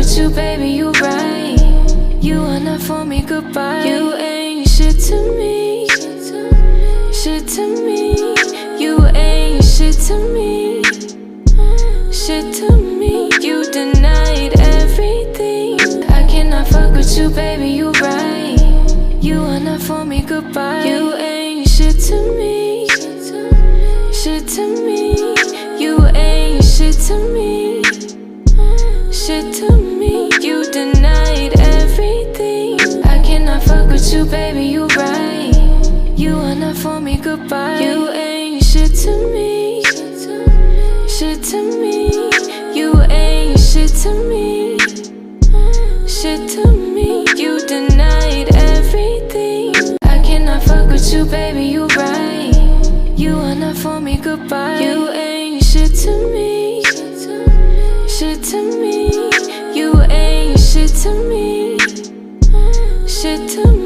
with you, baby, you right. You are not for me, goodbye. You ain't shit to me, shit to me. You ain't shit to me, shit to me. You denied everything. I cannot fuck with you, baby, you right. You are not for me, goodbye. You ain't shit to me, shit to me. You ain't shit to me, shit to me. You denied everything. I cannot fuck with you, baby, you right. You are not for me, goodbye. You ain't shit to me, shit to me. You ain't shit to me, shit to me. You denied everything. I cannot fuck with you, baby, you right. You are not for me, goodbye. You ain't shit to me, shit to me. You ain't shit to me, shit to me.